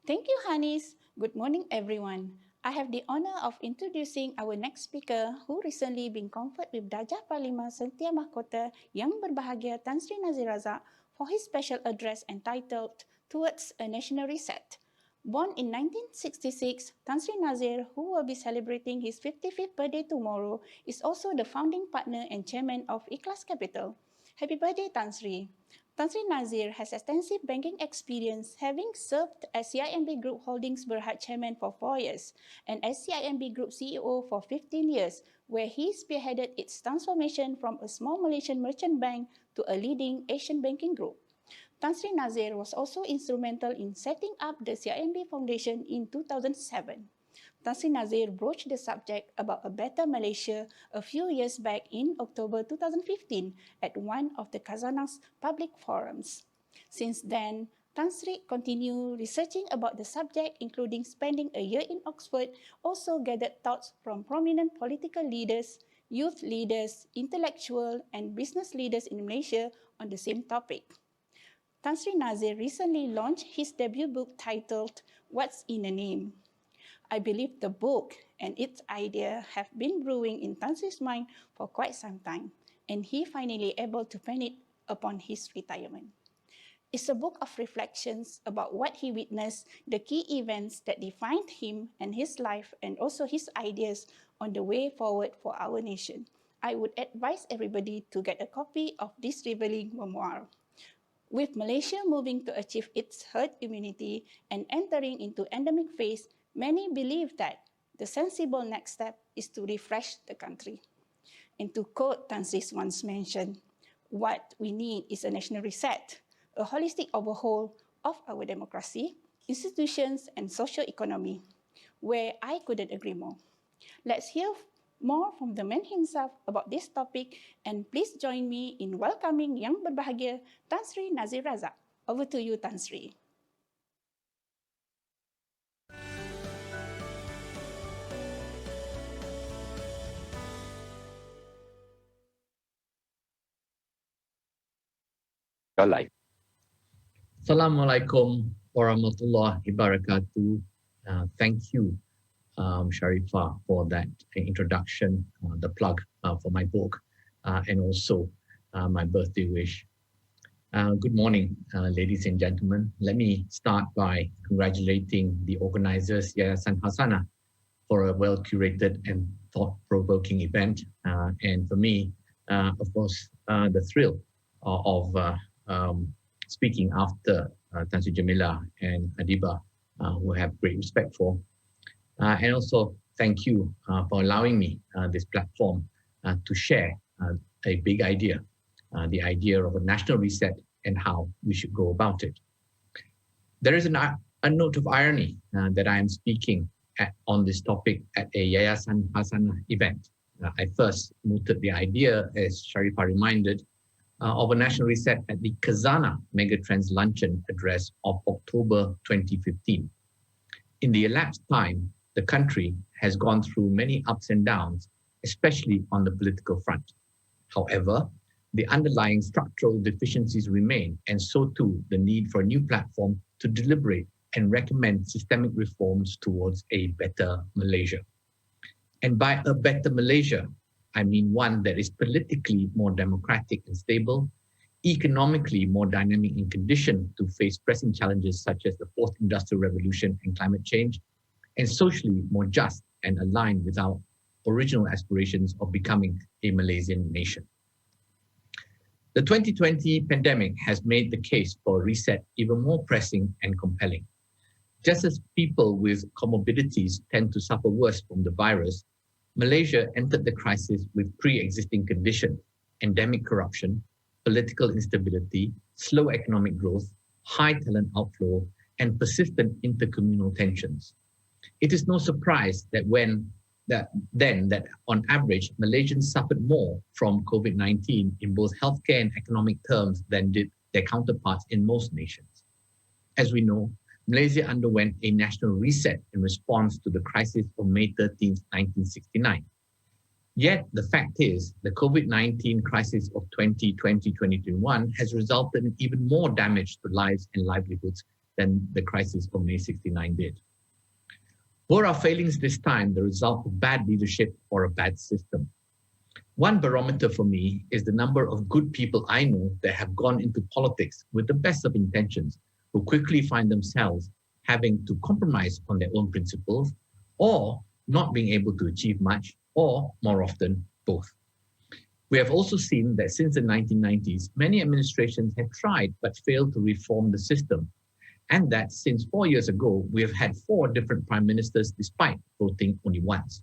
Thank you, Hanis. Good morning, everyone. I have the honor of introducing our next speaker who recently been conferred with Darjah Parlimen Sentia Mahkota Yang Berbahagia Tan Sri Nazir Razak for his special address entitled Towards a National Reset. Born in 1966, Tan Sri Nazir, who will be celebrating his 55th birthday tomorrow, is also the founding partner and chairman of Ikhlas Capital. Happy birthday, Tan Sri. Tan Sri Nazir has extensive banking experience, having served as CIMB Group Holdings Berhad Chairman for 4 years and as CIMB Group CEO for 15 years, where he spearheaded its transformation from a small Malaysian merchant bank to a leading Asian banking group. Tan Sri Nazir was also instrumental in setting up the CIMB Foundation in 2007. Tan Sri Nazir broached the subject about a better Malaysia a few years back in October 2015 at one of the Khazanah's public forums. Since then, Tan Sri continued researching about the subject, including spending a year in Oxford, also gathered thoughts from prominent political leaders, youth leaders, intellectual and business leaders in Malaysia on the same topic. Tan Sri Nazir recently launched his debut book titled What's in a Name? I believe the book and its idea have been brewing in Tan Sri's mind for quite some time, and he finally able to pen it upon his retirement. It's a book of reflections about what he witnessed, the key events that defined him and his life, and also his ideas on the way forward for our nation. I would advise everybody to get a copy of this revealing memoir. With Malaysia moving to achieve its herd immunity and entering into endemic phase, many believe that the sensible next step is to refresh the country. And to quote Tan Sri once mentioned, what we need is a national reset, a holistic overhaul of our democracy, institutions, and socio-economy, where I couldn't agree more. Let's hear more from the man himself about this topic, and please join me in welcoming Yang Berbahagia Tan Sri Nazir Razak. Over to you, Tan Sri. Your life. Assalamualaikum warahmatullahi wabarakatuh. Thank you, Sharifah, for that introduction, the plug for my book, and also my birthday wish. Good morning, ladies and gentlemen. Let me start by congratulating the organizers, Yayasan Hasanah, for a well-curated and thought-provoking event. And for me, of course, the thrill of speaking after Tan Sri Jamila and Adiba, who I have great respect for. And also, thank you for allowing me this platform to share a big idea, the idea of a national reset and how we should go about it. There is a note of irony that I am speaking on this topic at a Yayasan Hasanah event. I first mooted the idea, as Sharifah reminded, of a national reset at the Khazanah Megatrends Luncheon address of October 2015. In the elapsed time, the country has gone through many ups and downs, especially on the political front. However, the underlying structural deficiencies remain, and so too the need for a new platform to deliberate and recommend systemic reforms towards a better Malaysia. And by a better Malaysia, I mean one that is politically more democratic and stable, economically more dynamic and conditioned to face pressing challenges such as the fourth industrial revolution and climate change, and socially more just and aligned with our original aspirations of becoming a Malaysian nation. The 2020 pandemic has made the case for a reset even more pressing and compelling. Just as people with comorbidities tend to suffer worse from the virus, Malaysia entered the crisis with pre-existing conditions: endemic corruption, political instability, slow economic growth, high talent outflow, and persistent intercommunal tensions. It is no surprise that that on average, Malaysians suffered more from COVID-19 in both healthcare and economic terms than did their counterparts in most nations. As we know, Malaysia underwent a national reset in response to the crisis of May 13, 1969. Yet the fact is, the COVID-19 crisis of 2020-2021 has resulted in even more damage to lives and livelihoods than the crisis of May 69 did. Were our failings this time the result of bad leadership or a bad system? One barometer for me is the number of good people I know that have gone into politics with the best of intentions, who quickly find themselves having to compromise on their own principles, or not being able to achieve much, or more often, both. We have also seen that since the 1990s, many administrations have tried but failed to reform the system, and that since 4 years ago, we have had 4 different prime ministers despite voting only once.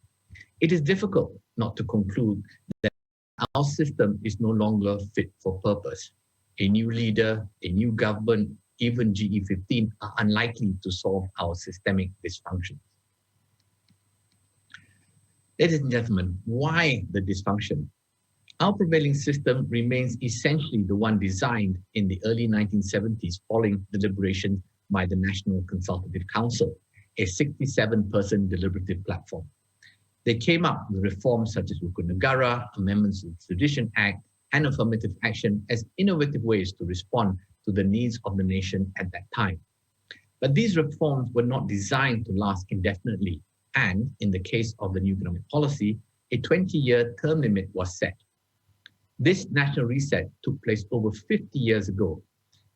It is difficult not to conclude that our system is no longer fit for purpose. A new leader, a new government, even GE15 are unlikely to solve our systemic dysfunction. Ladies and gentlemen, why the dysfunction? Our prevailing system remains essentially the one designed in the early 1970s following deliberations by the National Consultative Council, a 67-person deliberative platform. They came up with reforms such as Rukun Negara, amendments to the Sedition Act, and affirmative action as innovative ways to respond to the needs of the nation at that time. But these reforms were not designed to last indefinitely, and in the case of the new economic policy, a 20-year term limit was set. This national reset took place over 50 years ago,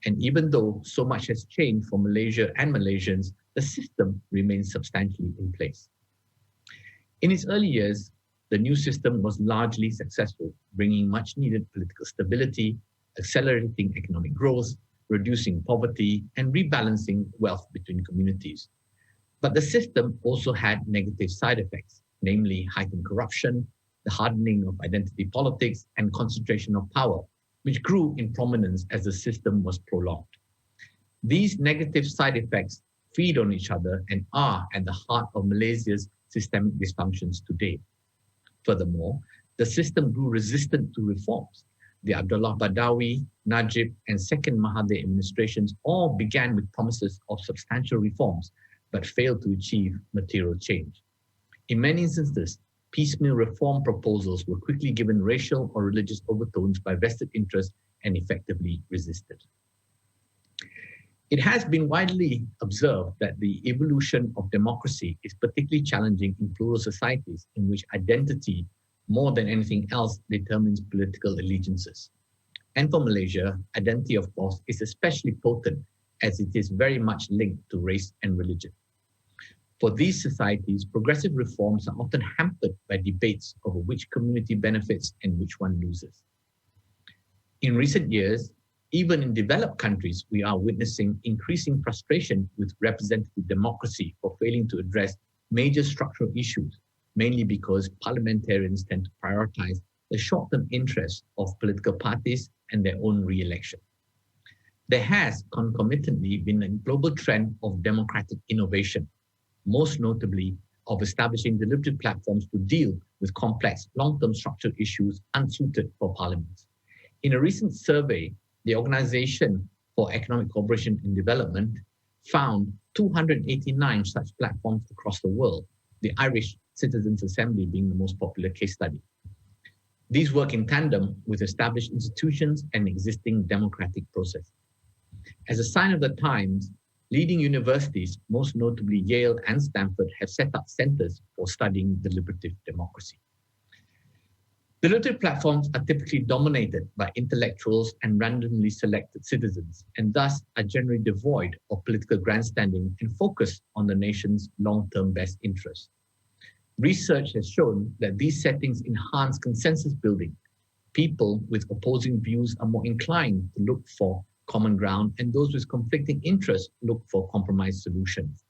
and even though so much has changed for Malaysia and Malaysians, the system remains substantially in place. In its early years, the new system was largely successful, bringing much needed political stability, accelerating economic growth, reducing poverty, and rebalancing wealth between communities. But the system also had negative side effects, namely heightened corruption, the hardening of identity politics, and concentration of power, which grew in prominence as the system was prolonged. These negative side effects feed on each other and are at the heart of Malaysia's systemic dysfunctions today. Furthermore, the system grew resistant to reforms. The Abdullah Badawi, Najib, and second Mahathir administrations all began with promises of substantial reforms, but failed to achieve material change. In many instances, piecemeal reform proposals were quickly given racial or religious overtones by vested interests and effectively resisted. It has been widely observed that the evolution of democracy is particularly challenging in plural societies in which identity, more than anything else, determines political allegiances. And for Malaysia, identity, of course, is especially potent as it is very much linked to race and religion. For these societies, progressive reforms are often hampered by debates over which community benefits and which one loses. In recent years, even in developed countries, we are witnessing increasing frustration with representative democracy for failing to address major structural issues, mainly because parliamentarians tend to prioritize the short-term interests of political parties and their own re-election. There has concomitantly been a global trend of democratic innovation, most notably of establishing deliberative platforms to deal with complex long-term structural issues unsuited for parliaments. In a recent survey, the Organization for Economic Cooperation and Development found 289 such platforms across the world, the Irish Citizens' Assembly being the most popular case study. These work in tandem with established institutions and existing democratic processes. As a sign of the times, leading universities, most notably Yale and Stanford, have set up centers for studying deliberative democracy. Deliberative platforms are typically dominated by intellectuals and randomly selected citizens, and thus are generally devoid of political grandstanding and focus on the nation's long-term best interests. Research has shown that these settings enhance consensus building. People with opposing views are more inclined to look for common ground, and those with conflicting interests look for compromise solutions.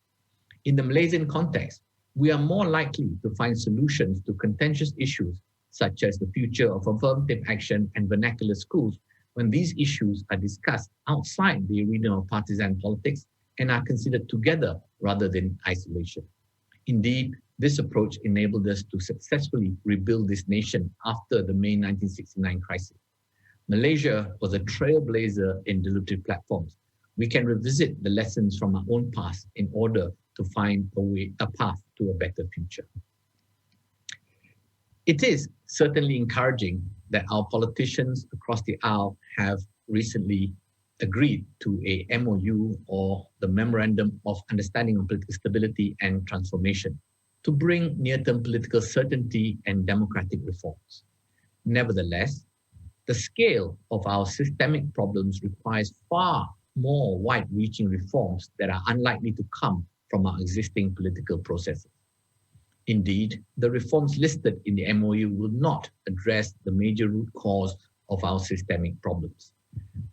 In the Malaysian context, we are more likely to find solutions to contentious issues such as the future of affirmative action and vernacular schools when these issues are discussed outside the arena of partisan politics and are considered together rather than isolation. Indeed, this approach enabled us to successfully rebuild this nation after the May 1969 crisis. Malaysia was a trailblazer in deliberative platforms. We can revisit the lessons from our own past in order to find a path to a better future. It is certainly encouraging that our politicians across the aisle have recently agreed to a MOU, or the Memorandum of Understanding on Political Stability and Transformation, to bring near-term political certainty and democratic reforms. Nevertheless, the scale of our systemic problems requires far more wide-reaching reforms that are unlikely to come from our existing political processes. Indeed, the reforms listed in the MOU will not address the major root cause of our systemic problems.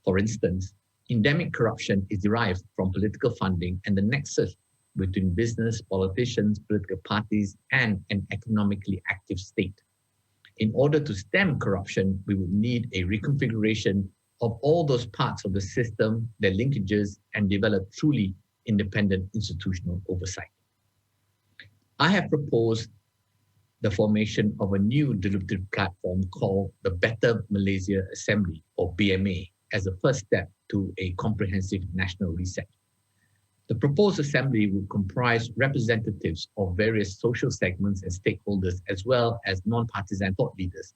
For instance, endemic corruption is derived from political funding and the nexus between business, politicians, political parties, and an economically active state. In order to stem corruption, we would need a reconfiguration of all those parts of the system, their linkages, and develop truly independent institutional oversight. I have proposed the formation of a new deliberative platform called the Better Malaysia Assembly, or BMA, as a first step to a comprehensive national reset. The proposed assembly will comprise representatives of various social segments and stakeholders, as well as non-partisan thought leaders.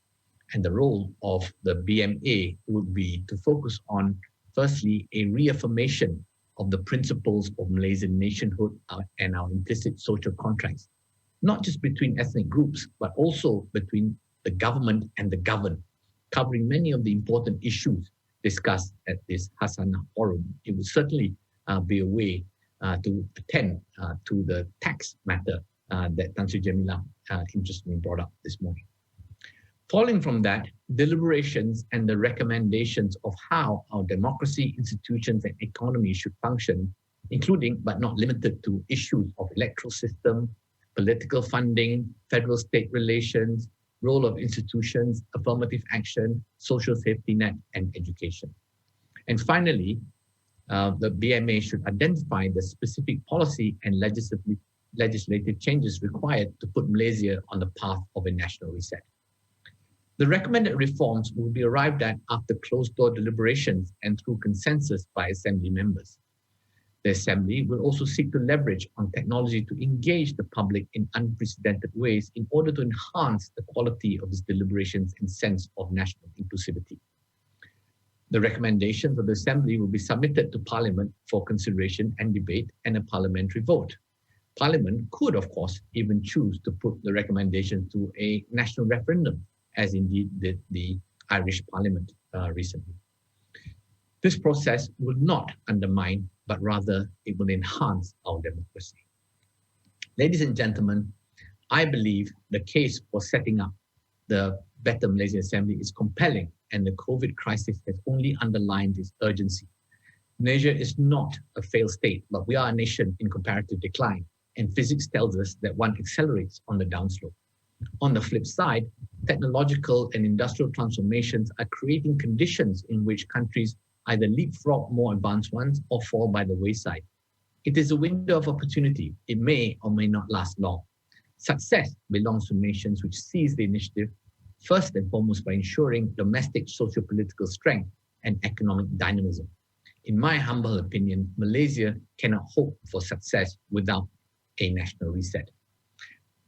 And the role of the BMA would be to focus on, firstly, a reaffirmation of the principles of Malaysian nationhood and our implicit social contracts, not just between ethnic groups, but also between the government and the governed, covering many of the important issues discussed at this Hasanah Forum. It would certainly be a way to attend to the tax matter that Tan Sri Jamila interestingly brought up this morning. Following from that, deliberations and the recommendations of how our democracy, institutions, and economy should function, including but not limited to issues of electoral system, political funding, federal-state relations, role of institutions, affirmative action, social safety net, and education. And finally, the BMA should identify the specific policy and legislative changes required to put Malaysia on the path of a national reset. The recommended reforms will be arrived at after closed-door deliberations and through consensus by Assembly members. The Assembly will also seek to leverage on technology to engage the public in unprecedented ways in order to enhance the quality of its deliberations and sense of national inclusivity. The recommendations of the Assembly will be submitted to Parliament for consideration and debate and a parliamentary vote. Parliament could, of course, even choose to put the recommendation to a national referendum, as indeed did the Irish Parliament recently. This process will not undermine, but rather it will enhance our democracy. Ladies and gentlemen, I believe the case for setting up the Better Malaysia Assembly is compelling, and the COVID crisis has only underlined its urgency. Malaysia is not a failed state, but we are a nation in comparative decline, and physics tells us that one accelerates on the downslope. On the flip side, technological and industrial transformations are creating conditions in which countries either leapfrog more advanced ones or fall by the wayside. It is a window of opportunity. It may or may not last long. Success belongs to nations which seize the initiative, first and foremost by ensuring domestic socio-political strength and economic dynamism. In my humble opinion, Malaysia cannot hope for success without a national reset.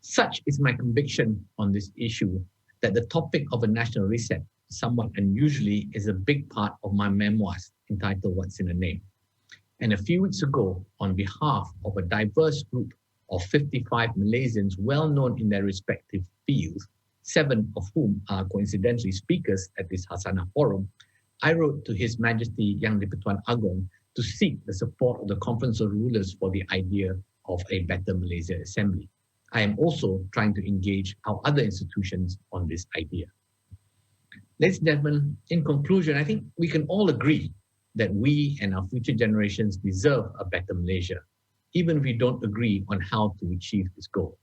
Such is my conviction on this issue that the topic of a national reset, somewhat unusually, is a big part of my memoirs entitled What's in a Name. And a few weeks ago, on behalf of a diverse group of 55 Malaysians well known in their respective fields, 7 of whom are coincidentally speakers at this Hasanah Forum, I wrote to His Majesty Yang di-Pertuan Agong to seek the support of the Conference of Rulers for the idea of a Better Malaysia Assembly. I am also trying to engage our other institutions on this idea. Ladies and gentlemen, in conclusion, I think we can all agree that we and our future generations deserve a better Malaysia, even if we don't agree on how to achieve this goal.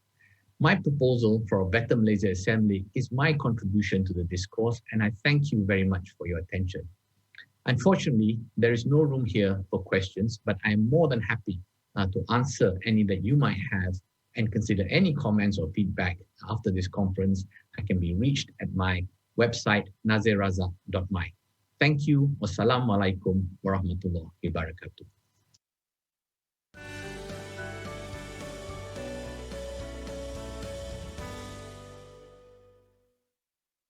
My proposal for a Better Malaysia Assembly is my contribution to the discourse, and I thank you very much for your attention. Unfortunately, there is no room here for questions, but I am more than happy to answer any that you might have and consider any comments or feedback after this conference. I can be reached at my website, nazirrazak.my. Thank you. Wassalamualaikum warahmatullahi wabarakatuh.